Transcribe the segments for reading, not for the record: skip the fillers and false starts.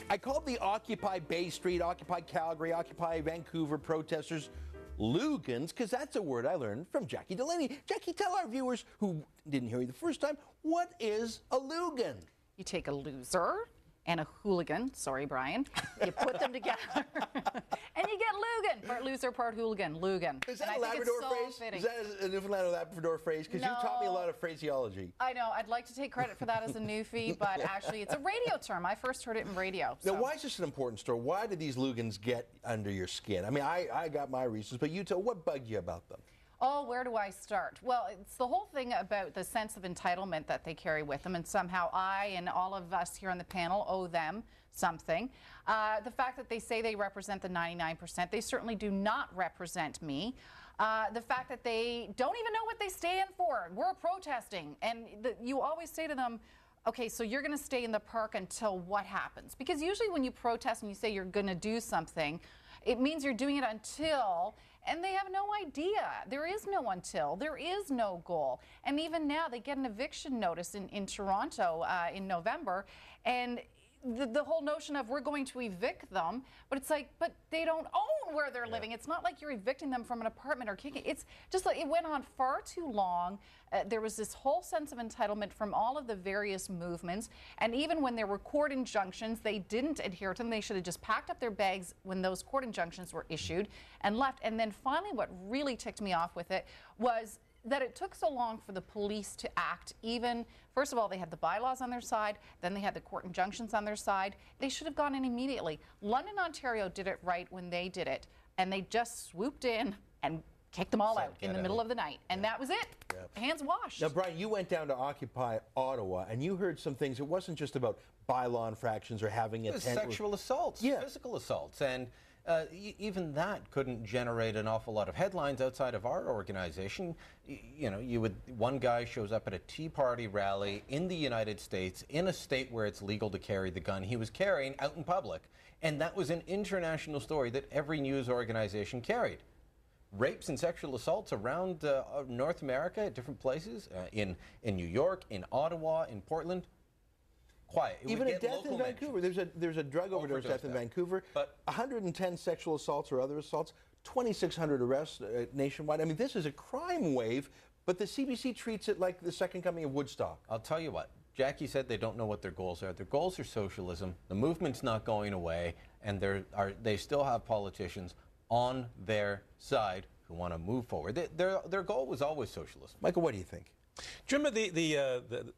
I called the Occupy Bay Street, Occupy Calgary, Occupy Vancouver protesters Lugans, because that's a word I learned from Jackie Delaney. Jackie, tell our viewers who didn't hear you the first time, what is a Lugan? You take a loser and a hooligan, sorry, Brian, you put them together, and you get Lugan. Part loser, part hooligan, Lugan. Is that a Labrador phrase? Is that a Newfoundland or Labrador phrase? Because you taught me a lot of phraseology. I know. I'd like to take credit for that as a newfie, but actually it's a radio term. I first heard it in radio. So. Now, why is this an important story? Why did these Lugans get under your skin? I mean, I got my reasons, but you tell, what bugged you about them? Oh, where do I start? Well, it's the whole thing about the sense of entitlement that they carry with them, and somehow I and all of us here on the panel owe them something. The fact that they say they represent the 99%, they certainly do not represent me. The fact that they don't even know what they stand for. We're protesting, and you always say to them, okay, so you're going to stay in the park until what happens? Because usually when you protest and you say you're going to do something, it means you're doing it until, and they have no idea. There is no until. There is no goal. And even now, they get an eviction notice in Toronto in November, and the whole notion of we're going to evict them, but it's like, but they don't own where they're living. It's not like you're evicting them from an apartment or kicking. It's just like it went on far too long. There was this whole sense of entitlement from all of the various movements, and even when there were court injunctions, they didn't adhere to them. They should have just packed up their bags when those court injunctions were issued and left. And then finally, what really ticked me off with it was that it took so long for the police to act. Even, first of all, they had the bylaws on their side, then they had the court injunctions on their side. They should have gone in immediately. London, Ontario did it right when they did it, and they just swooped in and kicked them all out in the middle of the night. And that was it. Yep. Hands washed. Now, Brian, you went down to Occupy Ottawa, and you heard some things. It wasn't just about bylaw infractions or having a tent. Sexual assaults, physical assaults, and even that couldn't generate an awful lot of headlines outside of our organization. One guy shows up at a Tea Party rally in the United States, in a state where it's legal to carry the gun he was carrying out in public, and that was an international story that every news organization carried. Rapes and sexual assaults around North America at different places, in New York, in Ottawa, in Portland. Quiet. Even a death in Vancouver. There's a drug overdose death in Vancouver. But 110 sexual assaults or other assaults, 2,600 arrests nationwide. I mean, this is a crime wave, but the CBC treats it like the second coming of Woodstock. I'll tell you what. Jackie said they don't know what their goals are. Their goals are socialism. The movement's not going away, and they still have politicians on their side who want to move forward. Their goal was always socialism. Michael, what do you think? Do you remember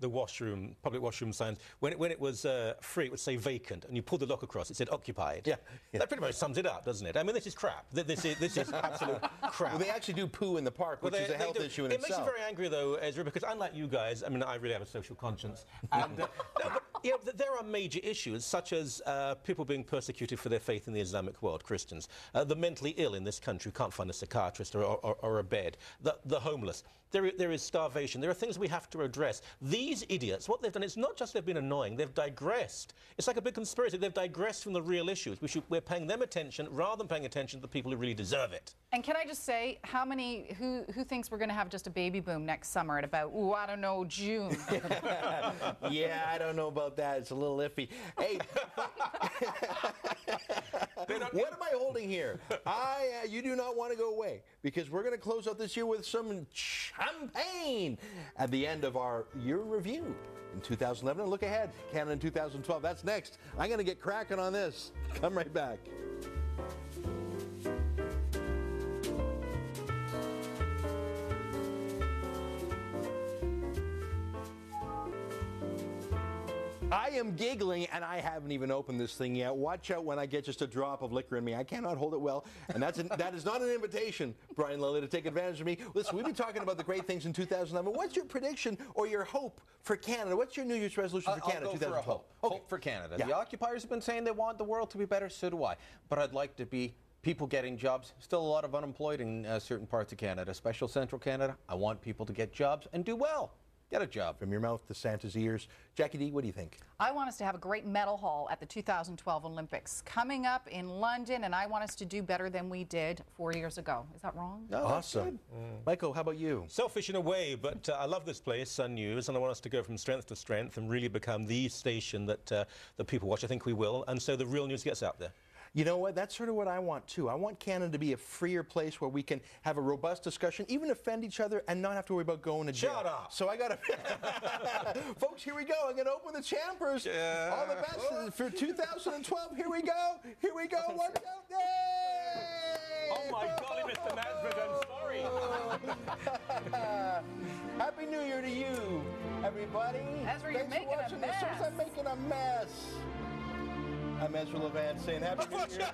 the washroom, public washroom signs? When it was free, it would say vacant, and you pulled the lock across, it said occupied. Yeah. That pretty much sums it up, doesn't it? I mean, this is crap. This is absolute crap. Well, they actually do poo in the park, which is a health issue in itself. It makes you very angry, though, Ezra, because unlike you guys, I mean, I really have a social conscience. And there are major issues, such as people being persecuted for their faith in the Islamic world, Christians, the mentally ill in this country who can't find a psychiatrist or a bed, the homeless. There is starvation. There are things we have to address. These idiots, what they've done, it's not just they've been annoying, they've digressed. It's like a big conspiracy. They've digressed from the real issues. We're paying them attention rather than paying attention to the people who really deserve it. And can I just say, who thinks we're going to have just a baby boom next summer at about, I don't know, June? Yeah, I don't know about that. It's a little iffy. Hey, what am I holding here? You do not want to go away, because we're going to close out this year with some champagne at the end of our year in review in 2011. And look ahead, Canada in 2012. That's next. I'm going to get cracking on this. Come right back. I am giggling, and I haven't even opened this thing yet. Watch out when I get just a drop of liquor in me. I cannot hold it well, and that is not an invitation, Brian Lilley, to take advantage of me. Listen, we've been talking about the great things in 2011. What's your prediction or your hope for Canada? What's your New Year's resolution for Canada in 2012? Hope for Canada. Yeah. The occupiers have been saying they want the world to be better, so do I. But I'd like to be people getting jobs. Still a lot of unemployed in certain parts of Canada, especially central Canada. I want people to get jobs and do well. Get a job. From your mouth to Santa's ears. Jackie D, what do you think? I want us to have a great medal haul at the 2012 Olympics coming up in London, and I want us to do better than we did 4 years ago. Is that wrong? No, Awesome. Michael, how about you? Selfish in a way, but I love this place, Sun News, and I want us to go from strength to strength and really become the station that that people watch. I think we will, and so the real news gets out there. You know what? That's sort of what I want, too. I want Canada to be a freer place where we can have a robust discussion, even offend each other, and not have to worry about going to jail. Shut up. So I got to... Folks, here we go. I'm going to open the champers. Yeah. All the best for 2012. Here we go. Here we go. Watch out. Yay! Oh, my golly, Mr. Nasrid, I'm sorry. Happy New Year to you, everybody. Ezra, you're Thanks for making a watching the shows. mess. I'm making a mess. I'm Ezra Levant saying Happy New Year.